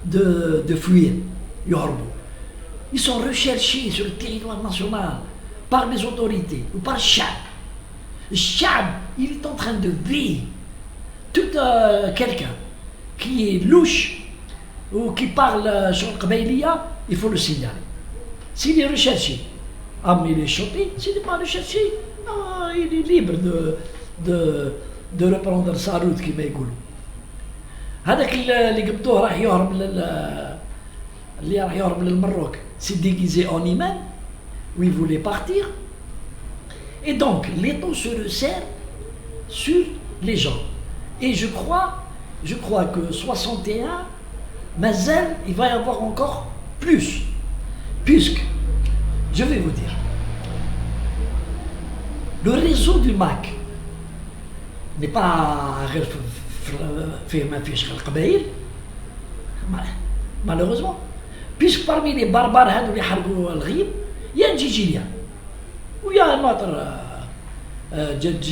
de fuir. Ils sont recherchés sur le territoire national par les autorités ou par le Chab. Le Chab, il est en train de vivre. Tout quelqu'un qui est louche ou qui parle sur le Qbaïliya, il faut le signaler. S'il est recherché, mais il est choqué. S'il n'est pas recherché, il est libre de reprendre sa route كما يقولوا. هذاك اللي قبضوه راح يهرب للمروك s'est déguisé en imam où il voulait partir. Et donc l'État se resserre sur les gens. Et je crois que 61, Mazel, il va y avoir encore plus. Puisque, je vais vous dire, le réseau du MAC n'est pas malheureusement, puisque parmi les barbares il y a un Djidjilien, ou il y a un autre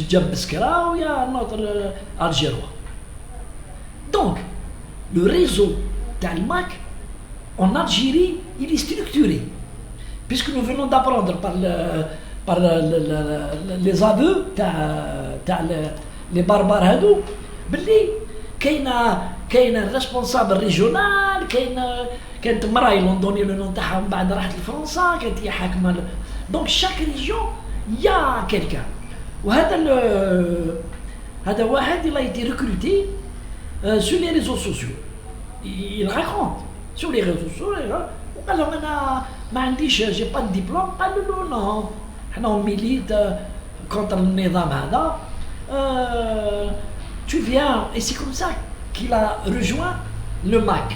Djabskara, ou il y a un autre Algérois. Donc, le réseau d'Al-MAC en Algérie, il est structuré, puisque nous venons d'apprendre par les aveux les barbares هادو باللي كاين responsable régional كانت مرأة يلوندوني لو نون تاعها من بعد راحت لفرنسا كانت هي حاكمه دونك chaque région il y a quelqu'un هذا واحد il a été recruté sur les réseaux sociaux. Il raconte sur les réseaux sociaux وقال لهم انا ما عنديش j'ai pas de diplôme. قالوا له non احنا on milite contre النظام هذا. Tu viens, et c'est comme ça qu'il a rejoint le MAC.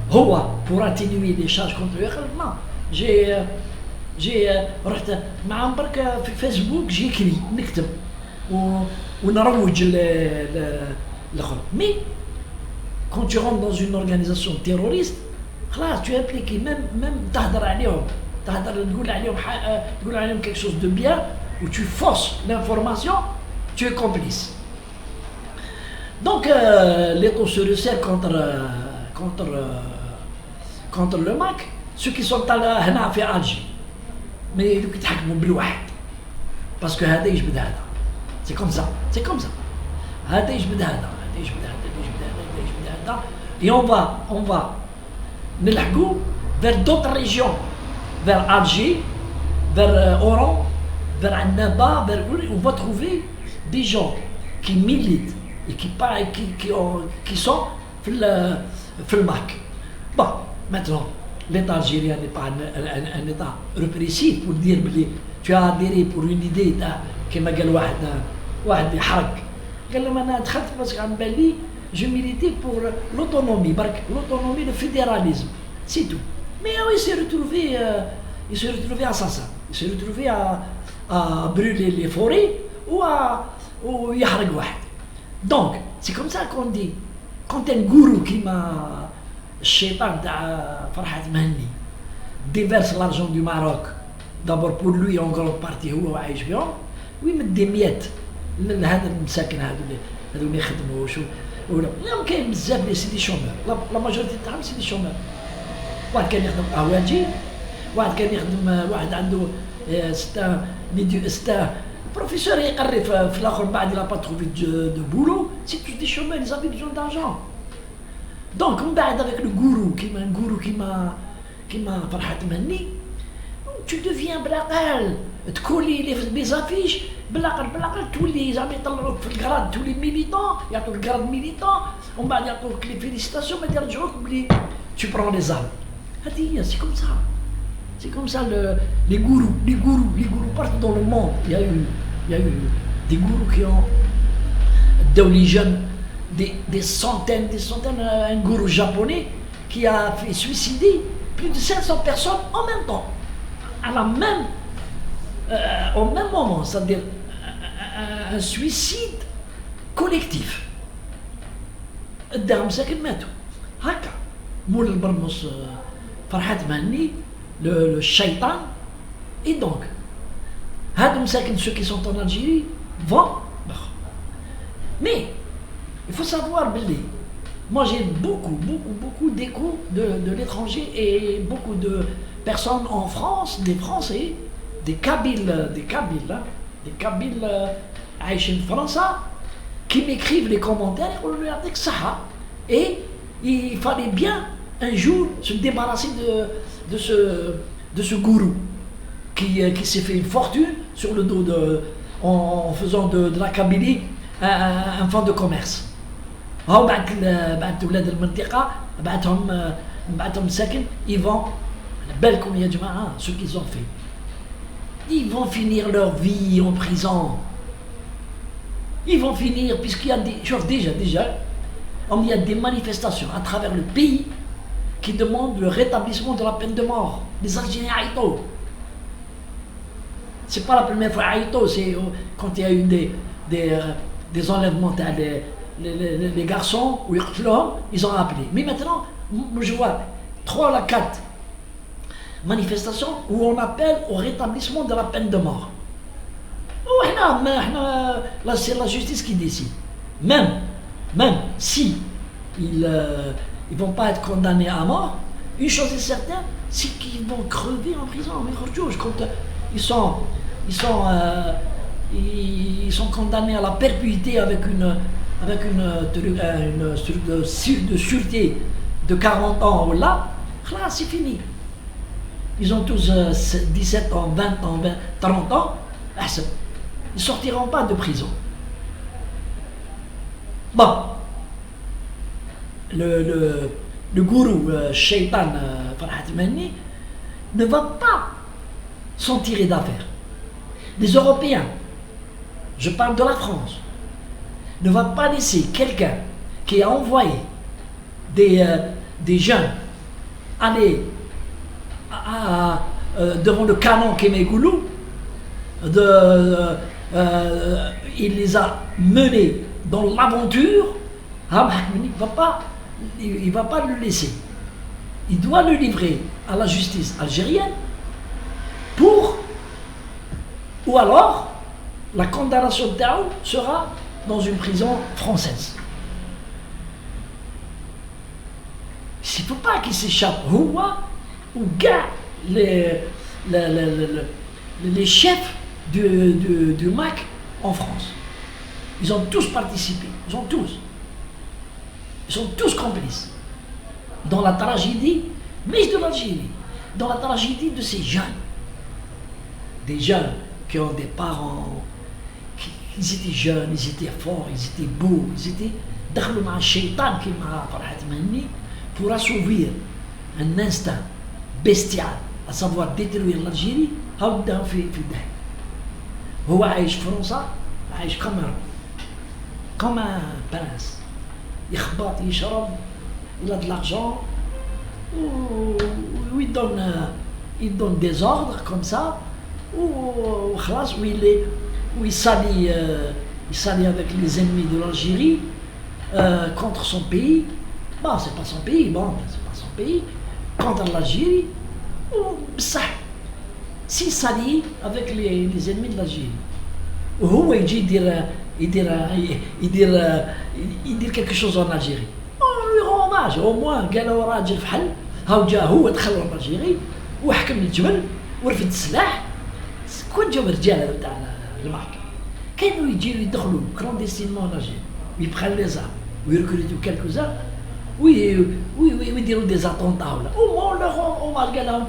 Pour atténuer les charges contre lui. Non, j'ai رحت معهم برك في فيسبوك j'écris نكتب ونروج الاخر. Mais quand tu rentres dans une organisation terroriste, خلاص tu es impliqué, même تهدر عليهم تقول عليهم quelque chose de bien, ou tu forces l'information, tu es complice. Donc l'État se resserre contre le MAC, ceux qui sont هنا في Alger. Mais ils يتحكموا بالواحد. Parce que هذا يجبد هذا. C'est comme ça. هذا يجبد هذا. Et on va نلحقوا vers d'autres régions, vers Alger, vers Oran, vers Annaba, on va trouver des gens qui militent et qui sont في الماك. Bon, maintenant, l'État algérien n'est pas un État répressif pour dire que tu as adhéré pour une idée كما قال واحد يحرق قال لهم انا دخلت باسكو عم بالي je militais pour l'autonomie, le fédéralisme, c'est tout. Mais il s'est retrouvé assassin, il s'est retrouvé à brûler les forêts ou يحرق واحد. Donc, c'est comme ça qu'on dit, quand un gourou qui m'a الشيطان تاع فرحات مهني déverse l'argent du Maroc, d'abord pour lui en grande partie هو عايش بهم ويمد ميات لهذا المساكن هذو اللي يخدموا ولا كاين بزاف لي سيدي شومور لا ماجوريتي تاعهم سيدي شومور. واحد كان يخدم قهواجي، واحد كان يخدم واحد عنده ستا بروفيسور يقري في الاخر بعد لا با تروفي دو بولو. سي تو دي شومور ils avaient besoin d'argent. Donc من بعد avec le gourou كيما فرحات مهني tu deviens بلاقال تكولي لي زافيش بلاقال تولي زعما يطلعوك في الكراد تولي ميليتون، يعطوك الكراد ميليتون ومن بعد يعطوك لي فيليسيتاسيون بعد يرجعوك بلي tu prends les armes. هذه هي c'est comme ça les gourous partout dans le monde. Il y a eu des gourous qui ont des jeunes des centaines un gourou japonais qui a fait suicider plus de 500 personnes en même temps, au même moment, c'est-à-dire un suicide collectif. قدام مساكن ماتوا هكا مول البرمص فرحات مهني le shaitan. Et donc هادو مساكن ceux qui sont en Algérie vont. Mais il faut savoir باللي Moi, j'ai beaucoup d'échos de l'étranger et beaucoup de personnes en France, des Français, des Kabyles, hein, des Kabyles عايشين في فرنسا, qui m'écrivent les commentaires et on lui a dit que ça. Et il fallait bien un jour se débarrasser de ce gourou qui s'est fait une fortune sur le dos en faisant de la Kabylie un fonds de commerce. هاو بعد ولاد المنطقة بعتهم ساكن ils vont بالكم يا جماعة ce qu'ils ont fait. Ils vont finir leur vie en prison. Ils vont finir puisqu'il y a des choses déjà il y a des manifestations à travers le pays qui demandent le rétablissement de la peine de mort. Les Algériens عيطوا. C'est pas la première fois عيطوا, c'est quand il y a eu des enlèvements les garçons ou ils ont appelé. Mais maintenant, je vois 3 ou 4 manifestations où on appelle au rétablissement de la peine de mort. Là, c'est la justice qui décide. Même si ils vont pas être condamnés à mort, une chose est certaine, c'est qu'ils vont crever en prison. Mais quand ils sont condamnés à la perpétuité avec une de sûreté de 40 ans, là, c'est fini. Ils ont tous 17 ans, 20 ans, 30 ans, ils ne sortiront pas de prison. Bon, le gourou Shaitan Farhat Mani ne va pas s'en tirer d'affaire. Les Européens, je parle de la France, ne va pas laisser quelqu'un qui a envoyé des jeunes aller devant le canon Kemegoulou, il les a menés dans l'aventure. Il va pas le laisser. Il doit le livrer à la justice algérienne ou alors la condamnation de Tao sera dans une prison française. Il ne faut pas qu'il s'échappe. Ou gars, les chefs du MAC en France. Ils ont tous participé. Ils sont tous complices dans la tragédie, mais de l'Algérie, dans la tragédie de ces jeunes. Des jeunes qui ont des parents, ils étaient jeunes, ils étaient forts, ils étaient beaux, ils étaient دخلوا مع الشيطان كما فرحت مني pour assouvir un instinct bestial, à savoir détruire l'Algérie. هاو داهم في الدهر. هو عايش في فرنسا عايش comme un prince. يخبط يشرب, il a de l'argent, ou il donne des ordres comme ça, ou il s'allie avec les ennemis de l'Algérie contre son pays. Bon, c'est pas son pays, contre l'Algérie, ou ça. S'il s'allie avec les ennemis de l'Algérie, ou il dit quelque chose en Algérie, on lui rend hommage. Au moins قال له راجل في حل, هاو جا هو دخل الجزائر وحكم الجبل ورفد السلاح. كون جاو الرجال تاع المعركة كانوا يجيو يدخلوا كلونديستينمون الجزائر ويبخلوا لي زارم ويركروتو كالكوزا ويديروا دي زاتونتا ولا او لو هوماج قال لهم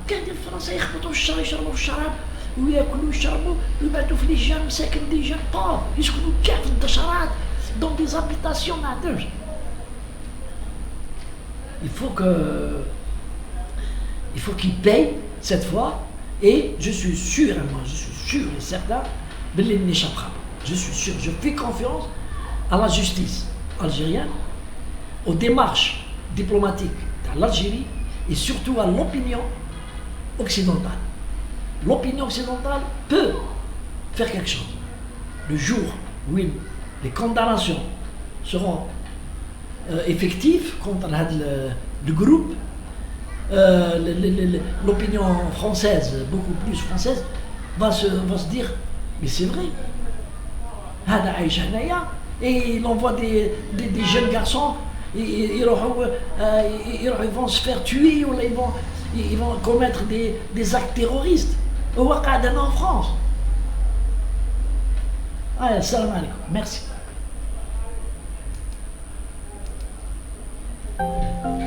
كان الفرنسا يخبطوا في الشارع يشربوا في الشراب وياكلوا ويشربوا ويبعثوا في لي جان مساكن دي جان طاب يسكنوا كاع في الدشرات دون دي زابيتاسيون ما عندهمش. Il faut qu'ils payent cette fois, et je suis sûr et certain, je suis sûr, je fais confiance à la justice algérienne, aux démarches diplomatiques de l'Algérie et surtout à l'opinion occidentale. L'opinion occidentale peut faire quelque chose. Le jour où les condamnations seront effectives contre le groupe, l'opinion française, beaucoup plus française, va se dire, mais c'est vrai, et il envoie des jeunes garçons ils vont se faire tuer ou ils vont commettre des actes terroristes. هو قاعد هنا en France. Salam alaikum. Merci.